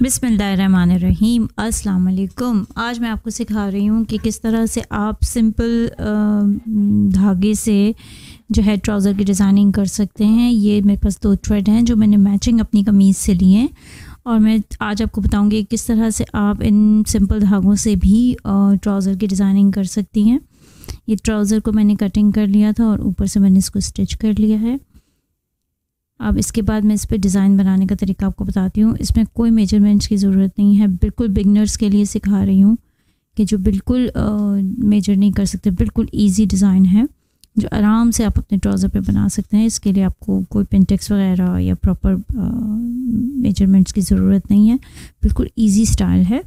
बिस्मिल्लाहिर्रहमानिर्रहीम। अस्सलाम वालेकुम। आज मैं आपको सिखा रही हूँ कि किस तरह से आप सिंपल धागे से जो है ट्राउज़र की डिज़ाइनिंग कर सकते हैं। ये मेरे पास 2 थ्रेड हैं जो मैंने मैचिंग अपनी कमीज़ से लिए हैं और मैं आज आपको बताऊँगी किस तरह से आप इन सिंपल धागों से भी ट्राउज़र की डिज़ाइनिंग कर सकती हैं। ये ट्राउज़र को मैंने कटिंग कर लिया था और ऊपर से मैंने इसको स्टिच कर लिया है। अब इसके बाद मैं इस पर डिज़ाइन बनाने का तरीका आपको बताती हूँ। इसमें कोई मेजरमेंट्स की ज़रूरत नहीं है, बिल्कुल बिगनर्स के लिए सिखा रही हूँ कि जो बिल्कुल मेजर नहीं कर सकते। बिल्कुल इजी डिज़ाइन है जो आराम से आप अपने ट्राउज़र पे बना सकते हैं। इसके लिए आपको कोई पिंटेक्स वगैरह या प्रॉपर मेजरमेंट्स की ज़रूरत नहीं है, बिल्कुल ईजी स्टाइल है।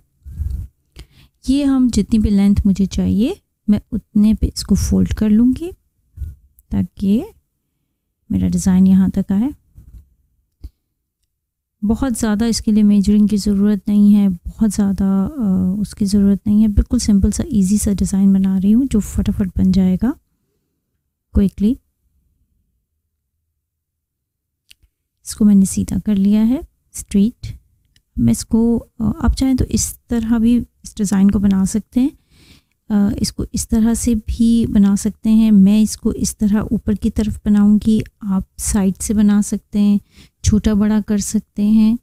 ये हम जितनी भी लेंथ मुझे चाहिए मैं उतने पे इसको फोल्ड कर लूँगी ताकि मेरा डिज़ाइन यहाँ तक आए। बहुत ज़्यादा इसके लिए मेजरिंग की ज़रूरत नहीं है, बहुत ज़्यादा उसकी ज़रूरत नहीं है। बिल्कुल सिंपल सा इजी सा डिज़ाइन बना रही हूँ जो फटाफट बन जाएगा क्विकली। इसको मैंने सीधा कर लिया है स्ट्रेट। मैं इसको आप चाहें तो इस तरह भी इस डिज़ाइन को बना सकते हैं, इसको इस तरह से भी बना सकते हैं। मैं इसको इस तरह ऊपर की तरफ बनाऊंगी, आप साइड से बना सकते हैं, छोटा बड़ा कर सकते हैं।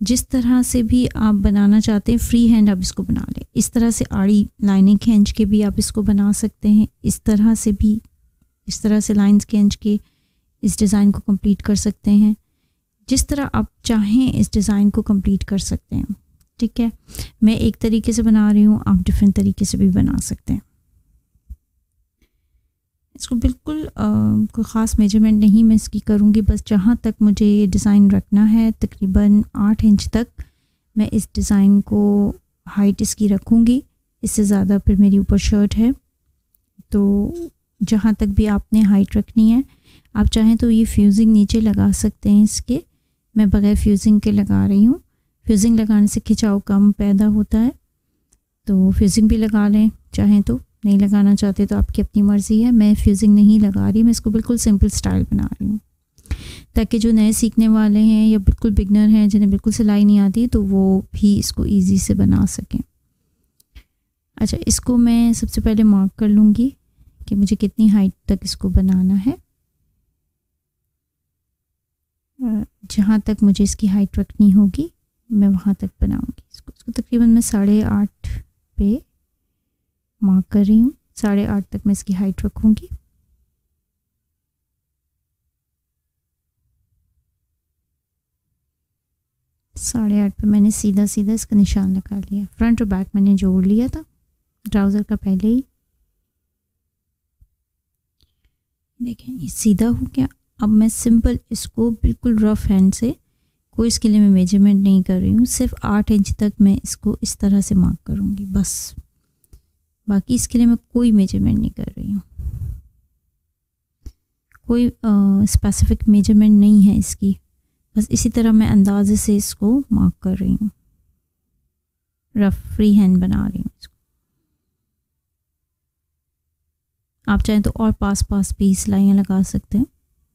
जिस तरह से भी आप बनाना चाहते हैं फ्री हैंड आप इसको बना लें। इस तरह से आड़ी लाइनें खींच के भी आप इसको बना सकते हैं, इस तरह से भी, इस तरह से लाइंस खींच के इस डिज़ाइन को कंप्लीट कर सकते हैं। जिस तरह आप चाहें इस डिज़ाइन को कंप्लीट कर सकते हैं। ठीक है, मैं एक तरीके से बना रही हूँ, आप डिफरेंट तरीके से भी बना सकते हैं। इसको बिल्कुल कोई ख़ास मेजरमेंट नहीं मैं इसकी करूँगी, बस जहाँ तक मुझे ये डिज़ाइन रखना है तकरीबन 8 इंच तक मैं इस डिज़ाइन को हाइट इसकी रखूँगी। इससे ज़्यादा फिर मेरी ऊपर शर्ट है, तो जहाँ तक भी आपने हाइट रखनी है। आप चाहें तो ये फ्यूजिंग नीचे लगा सकते हैं इसके, मैं बगैर फ्यूजिंग के लगा रही हूँ। फ्यूजिंग लगाने से खिंचाव कम पैदा होता है, तो फ्यूजिंग भी लगा लें चाहें तो, नहीं लगाना चाहते तो आपकी अपनी मर्ज़ी है। मैं फ्यूजिंग नहीं लगा रही, मैं इसको बिल्कुल सिंपल स्टाइल बना रही हूँ ताकि जो नए सीखने वाले हैं या बिल्कुल बिगनर हैं जिन्हें बिल्कुल सिलाई नहीं आती तो वो भी इसको ईजी से बना सकें। अच्छा, इसको मैं सबसे पहले मार्क कर लूँगी कि मुझे कितनी हाइट तक इसको बनाना है। जहाँ तक मुझे इसकी हाइट रखनी होगी मैं वहाँ तक बनाऊंगी इसको तकरीबन मैं 8.5 पे मार्क कर रही हूँ। 8.5 तक मैं इसकी हाइट रखूँगी। साढ़े 8 पे मैंने सीधा सीधा इसका निशान लगा लिया। फ्रंट और बैक मैंने जोड़ लिया था ट्राउज़र का पहले ही। देखें ये सीधा हो गया। अब मैं सिंपल इसको बिल्कुल रफ हैंड से, कोई इसके लिए मैं मेजरमेंट नहीं कर रही हूँ, सिर्फ 8 इंच तक मैं इसको इस तरह से मार्क करूँगी बस। बाकी इसके लिए मैं कोई मेजरमेंट नहीं कर रही हूँ, कोई स्पेसिफिक मेजरमेंट नहीं है इसकी, बस इसी तरह मैं अंदाजे से इसको मार्क कर रही हूँ, रफ फ्री हैंड बना रही हूँ इसको। आप चाहें तो और पास पास भी सिलाइयाँ लगा सकते हैं।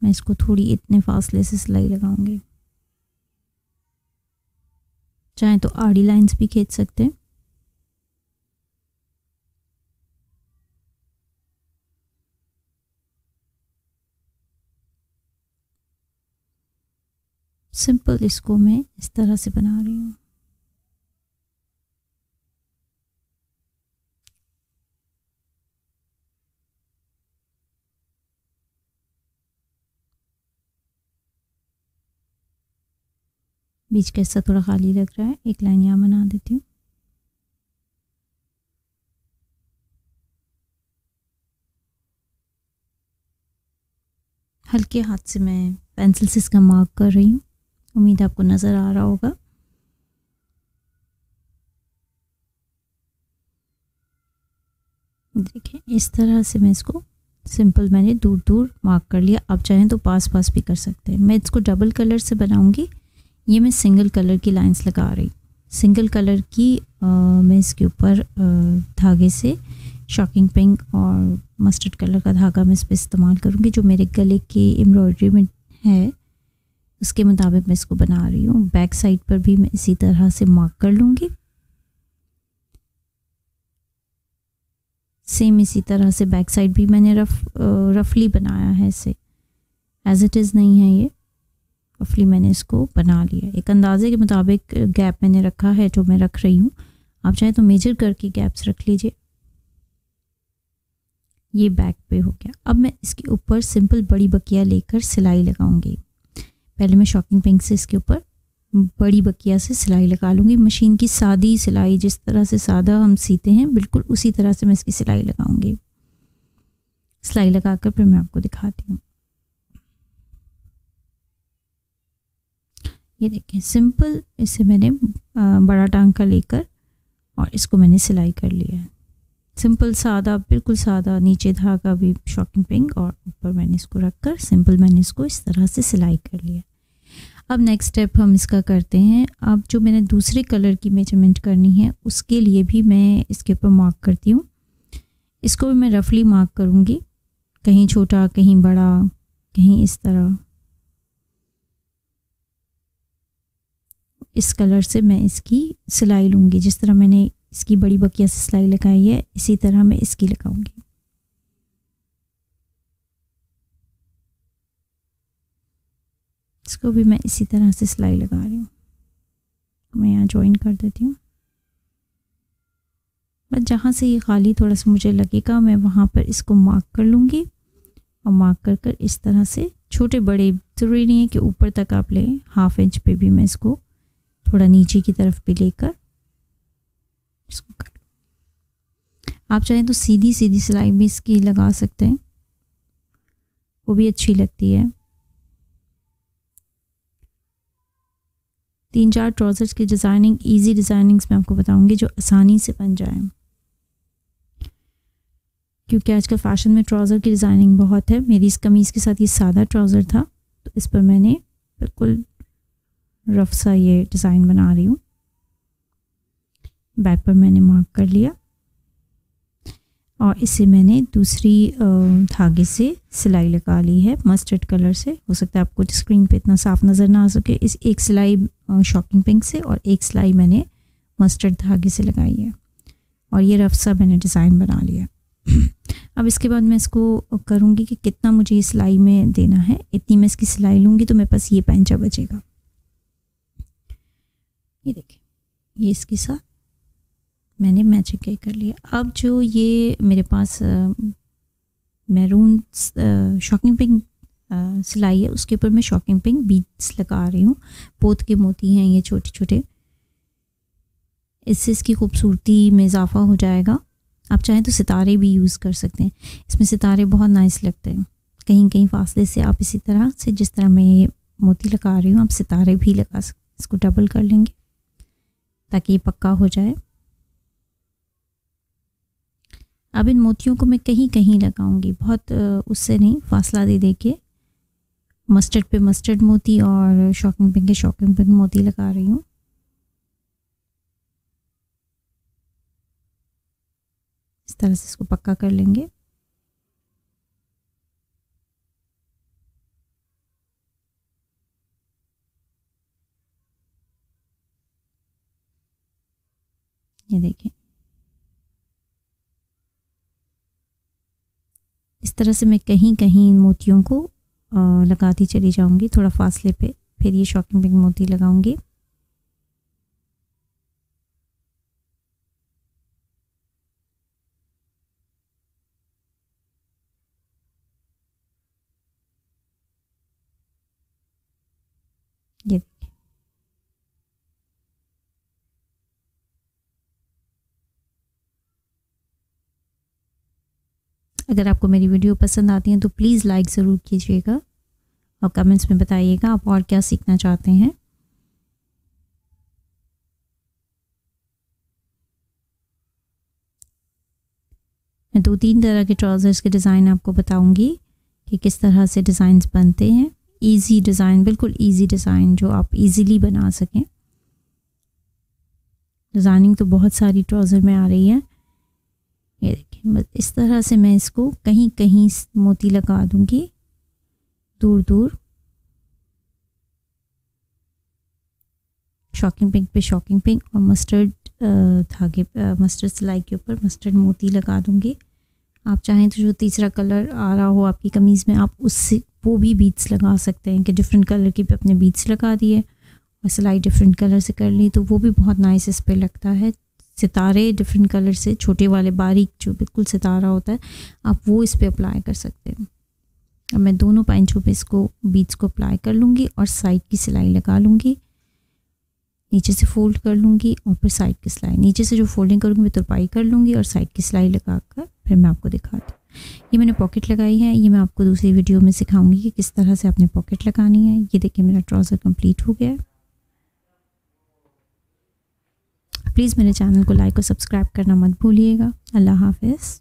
मैं इसको थोड़ी इतने फासले से सिलाई लगाऊंगी। चाहें तो आड़ी लाइंस भी खींच सकते हैं। सिंपल इसको मैं इस तरह से बना रही हूँ। बीच का हिस्सा थोड़ा खाली लग रहा है, एक लाइन यहाँ बना देती हूँ। हल्के हाथ से मैं पेंसिल से इसका मार्क कर रही हूँ, उम्मीद आपको नज़र आ रहा होगा। देखिए इस तरह से मैं इसको सिंपल मैंने दूर दूर मार्क कर लिया। आप चाहें तो पास पास भी कर सकते हैं। मैं इसको डबल कलर से बनाऊंगी। ये मैं सिंगल कलर की लाइंस लगा रही, सिंगल कलर की मैं इसके ऊपर धागे से शॉकिंग पिंक और मस्टर्ड कलर का धागा मैं इस पर इस्तेमाल करूँगी जो मेरे गले की एम्ब्रॉयडरी में है। उसके मुताबिक मैं इसको बना रही हूँ। बैक साइड पर भी मैं इसी तरह से मार्क कर लूँगी। सेम इसी तरह से बैक साइड भी मैंने रफली बनाया है, इसे एज इट इज़ नहीं है, ये रफली मैंने इसको बना लिया। एक अंदाजे के मुताबिक गैप मैंने रखा है जो मैं रख रही हूँ। आप चाहे तो मेजर करके गैप्स रख लीजिए। ये बैक पे हो गया। अब मैं इसके ऊपर सिंपल बड़ी बकिया लेकर सिलाई लगाऊंगी। पहले मैं शॉकिंग पिंक से इसके ऊपर बड़ी बकिया से सिलाई लगा लूँगी। मशीन की सादी सिलाई, जिस तरह से सादा हम सीते हैं बिल्कुल उसी तरह से मैं इसकी सिलाई लगाऊंगी। सिलाई लगाकर फिर मैं आपको दिखाती हूँ। ये देखें, सिंपल इसे मैंने बड़ा टांका लेकर और इसको मैंने सिलाई कर लिया है। सिंपल सादा, बिल्कुल सादा, नीचे धागा भी शॉकिंग पिंक और ऊपर मैंने इसको रखकर सिंपल मैंने इसको इस तरह से सिलाई कर लिया। अब नेक्स्ट स्टेप हम इसका करते हैं। अब जो मैंने दूसरे कलर की मेजरमेंट करनी है उसके लिए भी मैं इसके ऊपर मार्क करती हूँ। इसको भी मैं रफली मार्क करूँगी, कहीं छोटा कहीं बड़ा, कहीं इस तरह। इस कलर से मैं इसकी सिलाई लूँगी। जिस तरह मैंने इसकी बड़ी बकिया से सिलाई लगाई है इसी तरह मैं इसकी लगाऊंगी। इसको भी मैं इसी तरह से सिलाई लगा रही हूँ। मैं यहाँ ज्वाइन कर देती हूँ। बस जहाँ से ये खाली थोड़ा सा मुझे लगेगा मैं वहाँ पर इसको मार्क कर लूँगी और मार्क कर कर इस तरह से छोटे बड़े, ज़रूरी नहीं है कि ऊपर तक आप लें, 1/2 इंच पे भी मैं इसको थोड़ा नीचे की तरफ भी लेकर इसको कर। आप चाहें तो सीधी सीधी सिलाई भी इसकी लगा सकते हैं, वो भी अच्छी लगती है। 3-4 ट्राउज़र्स की डिज़ाइनिंग, इजी डिज़ाइनिंग्स मैं आपको बताऊंगी जो आसानी से बन जाए, क्योंकि आजकल फ़ैशन में ट्राउज़र की डिज़ाइनिंग बहुत है। मेरी इस कमीज़ के साथ ये सादा ट्राउज़र था तो इस पर मैंने बिल्कुल रफ सा ये डिज़ाइन बना रही हूँ। बैक पर मैंने मार्क कर लिया और इसे मैंने दूसरी धागे से सिलाई लगा ली है मस्टर्ड कलर से। हो सकता है आपको स्क्रीन पे इतना साफ नज़र ना आ सके। इस एक सिलाई शॉकिंग पिंक से और एक सिलाई मैंने मस्टर्ड धागे से लगाई है और ये रफ सा मैंने डिज़ाइन बना लिया। अब इसके बाद मैं इसको करूँगी कि कितना मुझे इस सिलाई में देना है, इतनी मैं इसकी सिलाई लूँगी तो मेरे पास ये पैंचा बचेगा। ये देखिए, ये इसके साथ मैंने मैचिंग कर लिया। अब जो ये मेरे पास मैरून शॉकिंग पिंक सिलाई है उसके ऊपर मैं शॉकिंग पिंक बीड्स लगा रही हूँ। पोत के मोती हैं ये छोटे छोटे, इससे इसकी खूबसूरती में इजाफा हो जाएगा। आप चाहें तो सितारे भी यूज़ कर सकते हैं, इसमें सितारे बहुत नाइस लगते हैं। कहीं कहीं फासले से आप इसी तरह से, जिस तरह मैं ये मोती लगा रही हूँ, आप सितारे भी लगा सकते। इसको डबल कर लेंगे ताकि ये पक्का हो जाए। अब इन मोतियों को मैं कहीं कहीं लगाऊंगी, बहुत उससे नहीं, फासला दे दे के मस्टर्ड पे मस्टर्ड मोती और शॉकिंग पिंक के शॉकिंग पिंक मोती लगा रही हूँ। इस तरह से इसको पक्का कर लेंगे। ये देखें, इस तरह से मैं कहीं कहीं इन मोतियों को लगाती चली जाऊंगी थोड़ा फासले पे, फिर ये शॉकिंग पिंक मोती लगाऊंगी। ये देखिए, अगर आपको मेरी वीडियो पसंद आती है तो प्लीज़ लाइक ज़रूर कीजिएगा और कमेंट्स में बताइएगा आप और क्या सीखना चाहते हैं। मैं 2-3 तरह के ट्राउज़र्स के डिज़ाइन आपको बताऊंगी कि किस तरह से डिज़ाइंस बनते हैं। इजी डिज़ाइन, बिल्कुल इजी डिज़ाइन जो आप इजीली बना सकें। डिज़ाइनिंग तो बहुत सारी ट्राउज़र में आ रही है। ये देखिए, बस इस तरह से मैं इसको कहीं कहीं मोती लगा दूंगी दूर दूर। शॉकिंग पिंक पे शॉकिंग पिंक और मस्टर्ड धागे मस्टर्ड सिलाई के ऊपर मस्टर्ड मोती लगा दूँगी। आप चाहें तो जो तीसरा कलर आ रहा हो आपकी कमीज़ में आप उससे वो भी बीड्स लगा सकते हैं कि डिफरेंट कलर के भी अपने बीड्स लगा दिए और सिलाई डिफरेंट कलर से कर ली तो वो भी बहुत नाइस इस पर लगता है। सितारे डिफरेंट कलर से छोटे वाले बारीक जो बिल्कुल सितारा होता है आप वो इस पर अप्लाई कर सकते हैं। अब मैं दोनों पैंचों पे इसको बीड्स को अप्लाई कर लूँगी और साइड की सिलाई लगा लूँगी। नीचे से फोल्ड कर लूँगी और फिर साइड की सिलाई, नीचे से जो फोल्डिंग करूँगी मैं तुरपाई कर लूँगी और साइड की सिलाई लगा कर फिर मैं आपको दिखाती हूँ। ये मैंने पॉकेट लगाई है, ये मैं आपको दूसरी वीडियो में सिखाऊंगी कि किस तरह से आपने पॉकेट लगानी है। ये देखिए मेरा ट्राउज़र कंप्लीट हो गया है। प्लीज़ मेरे चैनल को लाइक और सब्सक्राइब करना मत भूलिएगा। अल्लाह हाफिज़।